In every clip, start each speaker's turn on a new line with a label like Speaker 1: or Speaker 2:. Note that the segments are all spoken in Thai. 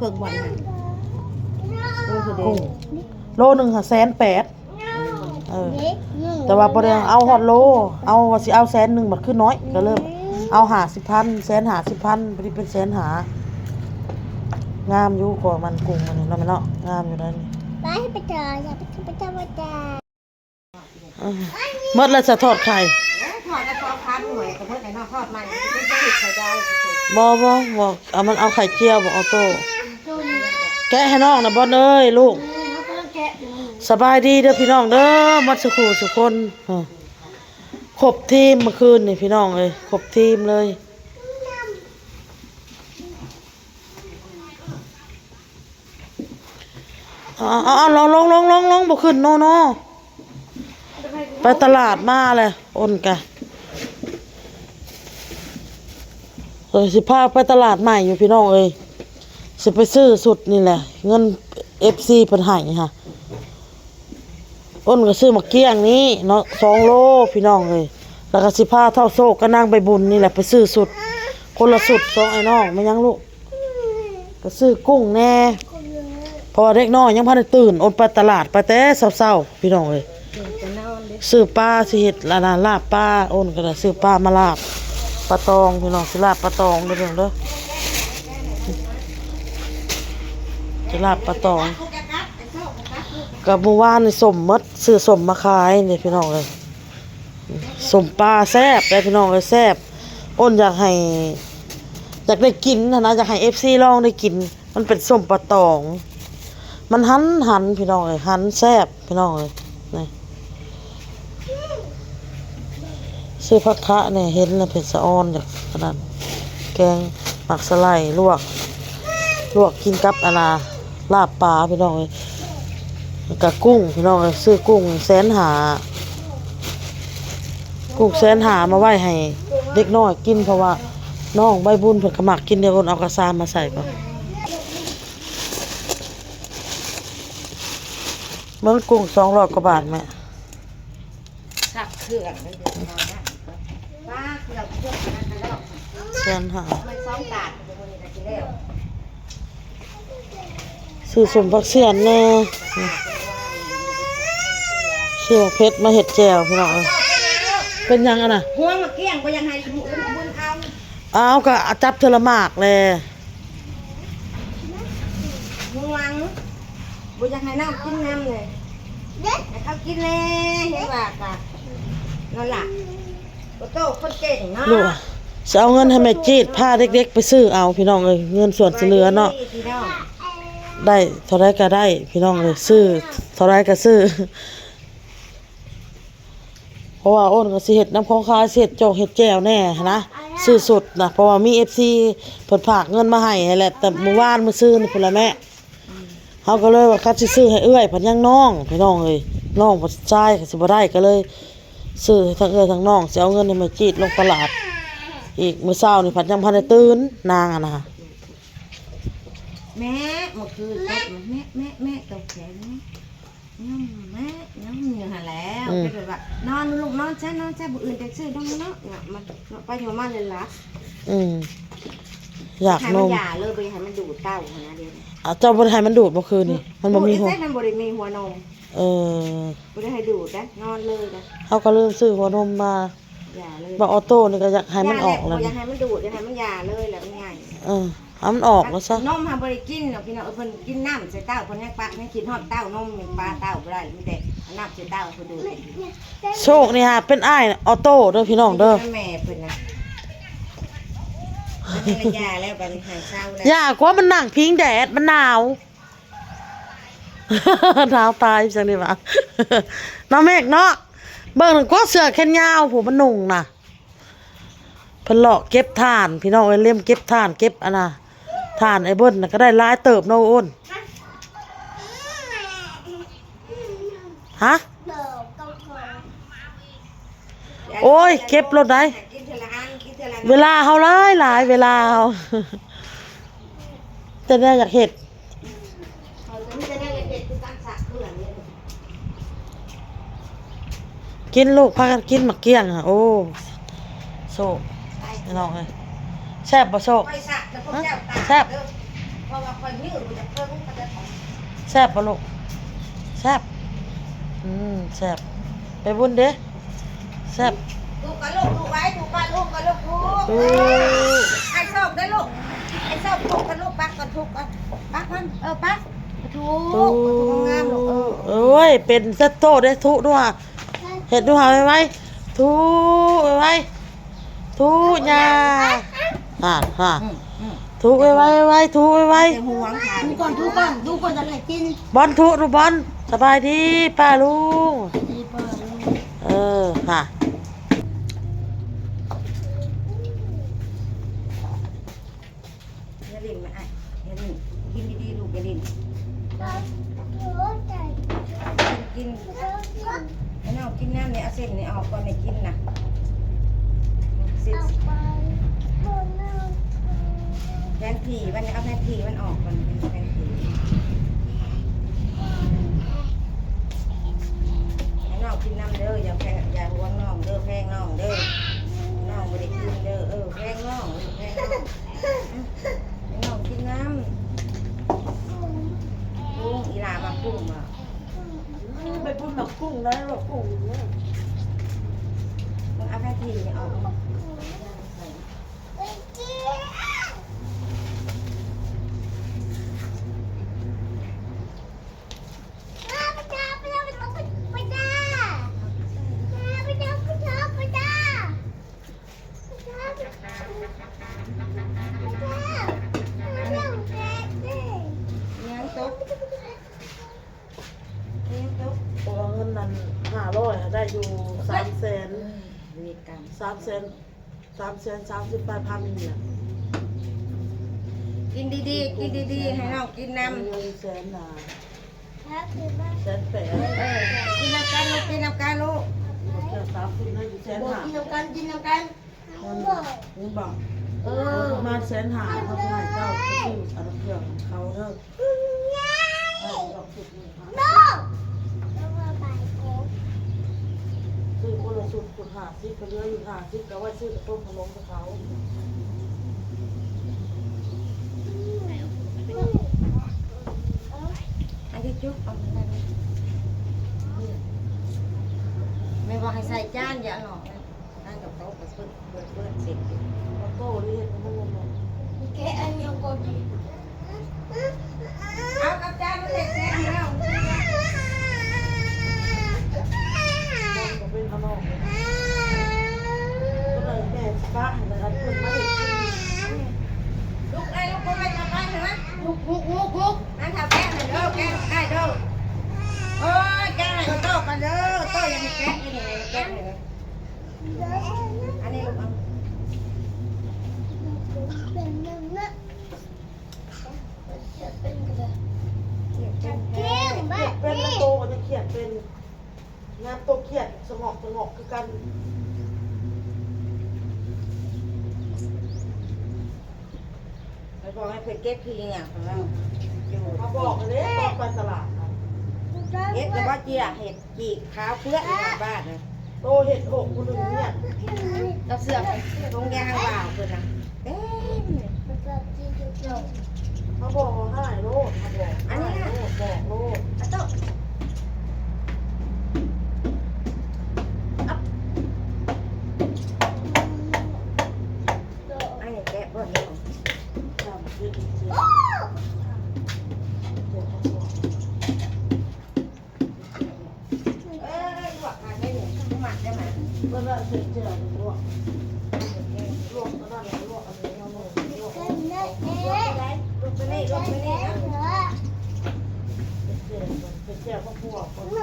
Speaker 1: เครื่องบ่อนโลสุดเด้
Speaker 2: กุ้งโลนึงค่ะ180,000แต่ว่าบ่ได้เอาฮอดโลเอาว่าสิเอา100,000มันคือน้อยก็เริ่มเอา50,000 150,000บ่ได้เป็นแสนหางามอยู่กว่ามันกุ้งมันนี่เนาะแม่เนาะงามอยู่นั่นนี่
Speaker 3: ไปเจออย่าไปเจอมาจ้า
Speaker 2: หมดแล้วจะทอดไข่
Speaker 1: ทอดแล้วก็คั้นหน่วยกับเพิ่นไอ้น้องทอดมันเป็นจะติดไข่ดาว
Speaker 2: บ่เอามันเอาไข่เจียวบ่เอาโตแกะให้น้องนะบ่เอ้ยลูกสบายดีเด้อพี่น้องเด้อมัดสุขุสุคนครบทีมเมื่อคืนนี่พี่น้องเอ้ยครบทีมเลยเอาลงบ่ขึ้นโนไปตลาดมาเลยอ้นกะสิพาไปตลาดใหม่อยู่พี่น้องเอ้ยสิไปซื้อสุดนี่แหละเงิน FC เพิ่นให้ค่ะอ้นก็ซื้อมาเกี้ยงนี้เนาะ2 โลพี่น้องเอ้ยแล้วก็สิพาเท่าโซกก็นั่งไปบุญนี่แหละไปซื้อสุดคนละสุด2ไอ้น้องไม่ยังลูกก็ซื้อกุ้งแน่พอเด็กน้อยยังพาได้ตื่นอ้นไปตลาดไปแต่เช้าๆพี่น้องเอ้ยซื้อปลาสิเฮ็ดลาบปลาอ้นก็ได้ซื้อปลามาลาบปลาตองพี่น้องสิลาบปลาตองเด้อเด้อสิลาบปลาตองกับเมื่อวานนี่ส้มมดซื้อส้มมาขายนี่พี่น้องเอ้ยส้มปลาแซ่บได้พี่น้องเอ้ยแซ่บอ้นอยากได้กินนะอยากให้ FC ลองได้กินมันเป็นส้มปลาตองมันหันพี่น้องเอ้ยหันแซ่บพี่น้องเอ้ยนี่ซื้อผักคะเนี่ยเห็นแล้วเป็นสะออนจากขนาดแกงหมักสไลด์ลวกกินกับลาบปลาพี่น้องเอ้ยกับกุ้งพี่น้องเอ้ยซื้อกุ้ง150,000มาไว้ให้เด็กน้อยกินเพราะว่าน้องใบบุญเพิ่นก็มักกินเดี๋ยวเอากระซามมาใส่ก่อนมันกุ้ง200 กว่าบาทแม่
Speaker 1: สักเครื่องได้เดี๋ยวนะป้าเครื่องนั้นแล้วมัน2 บาทเป็นมื้อนี้ก็สิแล้ว
Speaker 2: ซื้อสมผักเสียนแน่ซื้อเพชรมาเห็ดแจ่วพี่น้องเป็นยังอ่ะนะ
Speaker 1: ห่วงมาเกี้ยงบ่ยังให้บุญเอา
Speaker 2: ก็จับเทละหมากเลย
Speaker 1: ห่วงบ่ยังให้น้ำกินน้ำเลยให้เขากินเลยเห็นว่ากะนั่นล่ะบ่โตคนเก่งเนาะ
Speaker 2: ลูกจะเอาเงินให้แม่จีดพาเด็กๆไปซื้อเอาพี่น้องเอ้ยเงินส่วนเหลือเนาะได้เท่าไรก็ได้พี่น้องเลยซื้อเท่าไรก็ซื้อเพราะว่าอ้นก็สิเฮ็ดน้ำของขายเสร็จโจกเฮ็ดแจ่วแน่นะซื้อสดนะเพราะว่ามี FC เพิ่นฝากเงินมาให้แหละแต่เมื่อวานมื้อซื้อนี่พุ่นละแม่เฮาก็เลยว่าคัดสิซื้อให้เอื้อยเพิ่นยังน้องพี่น้องเอ้ยน้องบ่ชายก็สิบ่ได้ก็เลยซื้อทั้งเอื้อยทั้งน้องสิเอาเงินให้แม่จีดลงตลาดอีกมื้อเช้านี่เพิ่นยังบ่ทันได้ตื่นนางอะนะ
Speaker 1: แม่เมื่อคืนตกแม่ตกแขนแม่น้ำเหนื่อยแล้วเป็นแบบว่านอนลูกนอนใช่บุอื่นแต่ซื้อต้องเนาะมันไปหัวมันเลยล่ะ
Speaker 2: อยากนม
Speaker 1: ให้มันหย่าเลยไปให้มันดูดเต้าขนาดเดียว
Speaker 2: เจ้าบ่ได้ให้มันดูดเมื่อคืนนี่มันบ่มีหัว
Speaker 1: มันบ่ได้มีหัวนมบ่ได้ให้ดูดนะนอนเลยนะ
Speaker 2: เขาก็ลืมซื้อหัวนมมา
Speaker 1: หย่าเลย
Speaker 2: บ่ออโต้นี่ก็อยากให้มันออกแล้ว
Speaker 1: อยากให้มันดูดอยากให้มันหย่าเลยแล้วมันง่าย
Speaker 2: เอามันออกแล้วซะ
Speaker 1: นมหาบ่ได้กินเนาะพี่น้องเพิ่นกินน้ำใส่เต้าเพิ่นยังปะยังกินฮอดเต้านมยังปลาเต้าบ่ได้มีแต่น้ำใส่เต้าเพิ่นดูด
Speaker 2: โชคนี่ฮะเป็นอ้ายออโต้เด้อพี่น้องเด้อ
Speaker 1: แม่เพิ่นนะมันยาแล้วบัดนี้หายเศร้าแล้ว
Speaker 2: ยากว่ามันนั่งพิงแดดมันหนาวตายจังนี่ว่าน้าเมฆเนาะเบิ่งก็เสื้อแขนยาวผู้มันนุ่งน่ะเพิ่นเลาะเก็บถ่านพี่น้องเอ้ยเล่มเก็บถ่านเก็บอันน่ะถ่านไอ้เบิ้ลน่ะก็ได้หลายเติบเนาะอ้นฮะโอ้ยเก็บรถได้เวลาเฮาหลายเวลาเฮาแต่แม่อยากเฮ็ดกินลูกพากันกินหมักเกี้ยงอ่ะโอ้โซ่น้องเอ้ยแซ่บบ่โซ่แซ่บ
Speaker 1: ยืดจะเพิ่มก็จะ
Speaker 2: แซ่บปะลูกแซ่บแซ่บไปบุญเด้แซ่บ
Speaker 1: ลูกกับลูกลูกไว้ลูกกับลูกกับลูกลูกไอ้ส้มได้ลูกไอ้ส้มถูกกับลูกปักกันถูกกันปักมันปักถูกงามลูก
Speaker 2: เอ้ยเป็นเซตโตได้ทุด้วยเห็ดดูหาไว้ทุไว้ทุยาทุไว้ทุไว้
Speaker 1: ห่วงค่ะ
Speaker 3: ดูก่อนจะไหนกิน
Speaker 2: บอลทุดูบอลสบายดีป้าลุง
Speaker 3: ดีป่ะ
Speaker 2: ค่ะ
Speaker 1: อย่าลิ้นมาอย่าลิ้นกินดีๆลูกอย่าลิ้นกินไอ้น้องกินน้ำเนี่ยเอาเส้นนี่ออกก่อนในกินนะเส้นแพนทีวันนี้เอาแพนทีมันออกก่อนเป็นแพนทีไอ้น้องกินน้ำเด้ออย่าแพงอย่าห่วงน้องเด้อแพงน้องเด้อน้องไม่ได้กินเด้อแพงน้องแพงน้องไอ้น้องกินน้ำกุ้งอีหลามากุ้งมา
Speaker 2: ไปบุญหมักกุ้งได้หรอกุ้ง
Speaker 1: มึงเอาแพนทีเนี่ยออก เลี้ยงตุ๊กเลี้ยงตุ๊ก
Speaker 2: ตัวเงินนั้น500ได้อยู่300,000
Speaker 1: มีกรรม
Speaker 2: 330,000เนี่ย
Speaker 1: กินดีๆกินดีๆให้น้องกินน้ำ
Speaker 2: เงินแสนน่ะ180,000
Speaker 1: กินน้ำกันลูกกินน้ำกันลูก
Speaker 2: เดี๋ยว30ได้อยู่แสน
Speaker 3: บอก
Speaker 2: ห้า
Speaker 3: กินน้ำกันกินน้ำกัน
Speaker 2: นี่บอกประมาณแสนห้าเขาจะให้เจ้าไปซื้ออันเครื่องของเขาเด้อดอกสุดนี่ค่ะซื้อคนละสุดคน50ก็เหลืออยู่50ก็ไว้ซื้อกระต้มขนมกับเขา
Speaker 1: อันที่จุ๊บเอาไปได้ไหมไม่บอกให้ใส่จานอย่าหน่อยนั่งกับโต๊ะกับเพื่อนเสร็จ
Speaker 2: โต้นี่เห็นมันงง
Speaker 3: แกอันยังก็ดี
Speaker 1: เอากับจานมาเสร็จแล้ว
Speaker 2: ๆก็เป็นขนมก็เลยแม่ป้าให้มันอันเพิ่นมาเห็น
Speaker 1: ลูกไอ้ลูกคนไม่ทำได้เหรอ
Speaker 3: ลุก
Speaker 1: นั่งทำแกะหน่อยเด้อแกะได้เด้อโอ้ยแกะหน่อยโต๊ะกันเด้อโต๊ะยังมีแกะอยู่นี่แกะเลยอันนี้ลูกเอา
Speaker 3: เป็นน้ำนะจะเป็นกระดาษ
Speaker 1: เก็บเป็นแก
Speaker 3: เก่ง
Speaker 1: ะ
Speaker 3: บ้า
Speaker 2: เป็นแล้วโตก็จะเขียนเป็นงานโตเขียนสงอกคือกัน
Speaker 1: ไปบอกให้เพื่อนเก็บทีเนี่ยของเราอยู่
Speaker 2: มาบอกเลยบอกไปตลาดนะ
Speaker 1: เก็บแต่ว่าเจียเห็ดจีกขาวเพื่อนในบ้านนะ
Speaker 2: โตเห็ดหกคนหนึ่งเนี่ย
Speaker 1: กับเสือกตรงยางบ่าวเพื่อนนะเต็มเลย
Speaker 2: เขาบอกว่าให้โลดเขาบอก
Speaker 1: อันนี้นะ
Speaker 2: บอกโลด
Speaker 1: อะโต๊ะอันนี้แกะบ่เดียว
Speaker 2: จำชื่อจริงๆเดี๋ยวเขาบอก
Speaker 1: ลวกอันนี้หมักได้ไหม
Speaker 2: เมื่อนั้นเสร็จเจ้าลวกลวกก็ได้ลวกอันนี้เอาลวกลวก
Speaker 1: ลวกไปนี่ลวกไปนี่นะ
Speaker 2: เป็นเจ้าพ่อพวกคน
Speaker 3: เ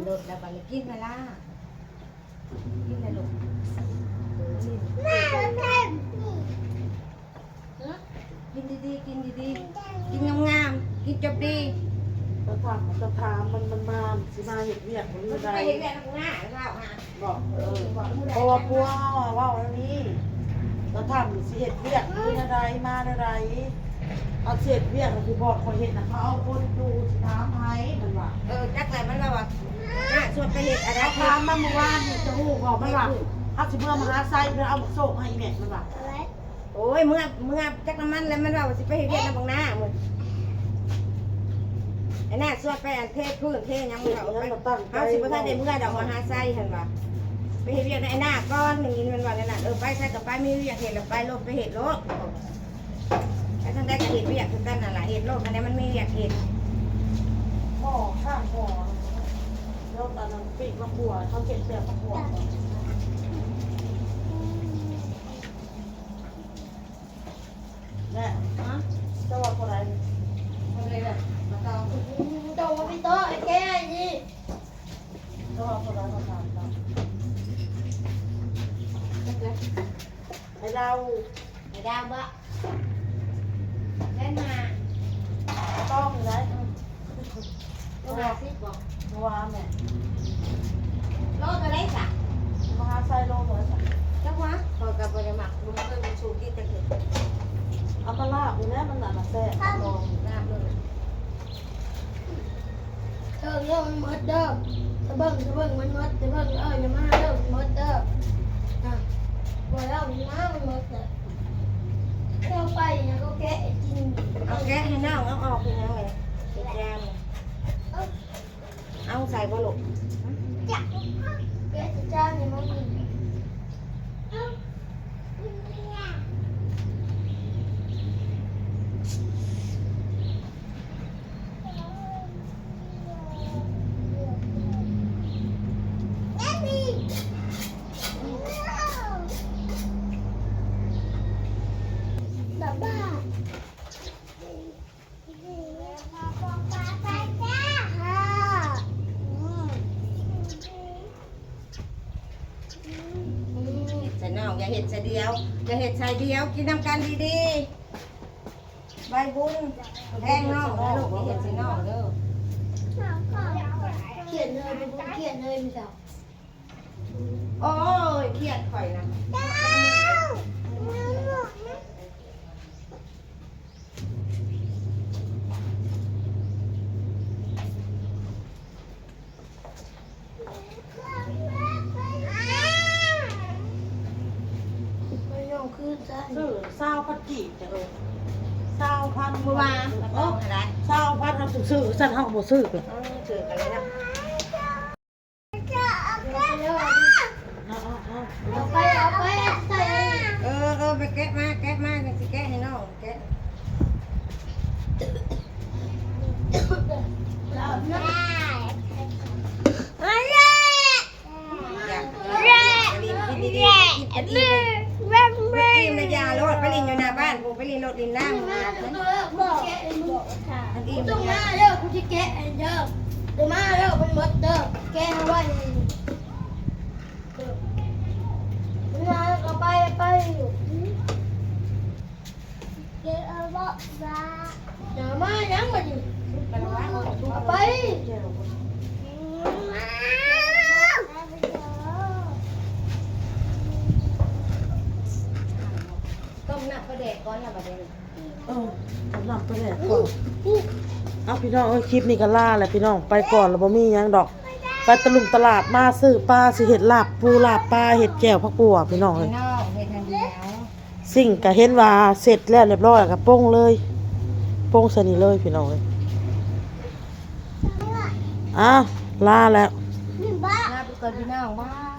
Speaker 1: โดดแล้วบัดนี้กินเวลากินเลยลูก
Speaker 3: แม่ก็แค่นี่
Speaker 1: กินดีๆกินดีๆกินงามๆกินจบดี
Speaker 2: จะถามมันมาสิมาเห็ดเวียกมัน
Speaker 1: มัน
Speaker 2: ได้
Speaker 1: ไปเห็นแม่ทำงานแล้วฮะ
Speaker 2: บอกเพราะว่าปัวว่าอันนี้จะถามสิเห็ดเวียกนี่อะไรมาอะไรเอาเศษเวียกคือบอกเขาเห็นนะเขาเอาคนดูสิถามให้มันว่า
Speaker 1: จักไรมันว่าส่วนไปเห็ดอะไร
Speaker 2: ถามมาเมื่อวานนี่จะหูบอกมันว่าเขาสิเมื่อมาหาไซเพื่อเอาโซ่ให้แม่มันว่า
Speaker 3: อะไร
Speaker 1: โอ้ยเมื่อจักน้ำมันแล้วมันว่าสิไปเห็ดเวียกน้ำบางหน้ามึงไอ้น่าส่วนไปอันเทพื้นเทยังมึงเอาไปเขาสิบ่ทันได้เมื่อดอกมาหาไส้เห็นป่ะไปเห็ดเวียกไอ้หน้าก้อนอย่างนี้มันว่านั่นน่ะไปใส่กับไปมีเวียกเห็ดแล้วไปโลดไปเห็ดโลดไอ้ทั้งได้ก็เห็ดเวียกทั้งนั้นน่ะล่ะเห็ดโลดอันนี้มันมีเวียกเห็ด
Speaker 2: พ่อข้างพ่อแล้วตอนนั้นปีกมะขวดเขาเก็บเสียมะขวดเนี่ยฮะเจ้าว่าคนไหน
Speaker 1: อะไรแบบมาต่อ
Speaker 3: โดนพี่โตไอ้แกนี่
Speaker 2: เจ้าว่าคนไหนเขาถามเราให้เรา
Speaker 1: ไอ้ดาวบะเล่นมา
Speaker 2: ต้องอยู่ไหน
Speaker 1: ตัวสิบอก
Speaker 2: เมื่อวานเนี่ย
Speaker 1: โลตัวได้สัก
Speaker 2: มหาไซโลเหมือนกัน
Speaker 1: เจ้าวะพอกับบริมักลุงเคยมันสูงที่ตะเกียบ
Speaker 2: เอาปลาอยู่แล้วมันหนาแซ่บลอง
Speaker 1: น้ำเลย
Speaker 3: เรื่องมันหมดเด้อตะเบิ่งมันหมดตะเบิ่งอย่ามาเด้อมันหมดเด้อบ่แล้วมันมามันหมดเด้อเข้าไปนะก็แกะกิน
Speaker 1: เอาแก๊สให้น้องเอาออกยังไงติดยามเอาใส่บอลูก
Speaker 3: จักแกะจ้าเนี่ยมันมี
Speaker 1: ใส่น้องอย่าเห็ดใส่เดียวอย่าเห็ดใส่เดียวกินน้ำกันดีๆใบบุญแทงน้องนะลูกอย่าเห็ดใส่น้องเด้อ
Speaker 3: เขียนเลยเป็นคนเขียนเลยมีสาว
Speaker 1: โอ้ยเครียดข่อยนะ
Speaker 3: ไม่ยอมคืนจ้า
Speaker 2: ซื้อซาวพัดจีจะซาวพัน
Speaker 1: เมื่อวานมาต้องอะไร
Speaker 2: ซาวพันเราซื้อสั่นห้องบ่ซื้อเลย
Speaker 1: ถือกันเลยนะ
Speaker 3: เอาไปใส่
Speaker 1: ไปแกะมาจะสิแกะให้น้องแกะ
Speaker 3: แล้วนะ
Speaker 1: อยากกินดีๆกินดีๆกินนะยาโลดไปลินอยู่หน้าบ้านกูไปลินโลดลินน้ำ
Speaker 3: มาเด้อบอกแกะบอกค่ะต้องมาเด้อกูจะแกะเด้อเดี๋ยวมาเด้อมันหมดเด้อแกะไว้มาเอาไปแกะเอาบอกว่าเดี๋ยวมายังมาอยู่เอาไป
Speaker 1: ต้มน้ำกระเดกก้อนละประเด็น
Speaker 2: สำหรับตัวแรกก่อนเอาพี่น้องคลิปนี้ก็ล่าแหละพี่น้องไปก่อนแล้วบ่มีหยังดอกไปตะลุมตลาดมาซื้อปลาสิเห็ดลาบปูลาบปลาเห็ดแจ่วผักบัวพี่น้องเลย
Speaker 1: น้องเฮ็ดทางเดียว
Speaker 2: สิ่งก็เห็นว่าเสร็จแล้วเรียบร้อยก็ป้งเลยป้งสนิเลยพี่น้องเลยลาแล้ว
Speaker 1: ลาไปก่อนพี่น้องบ้าย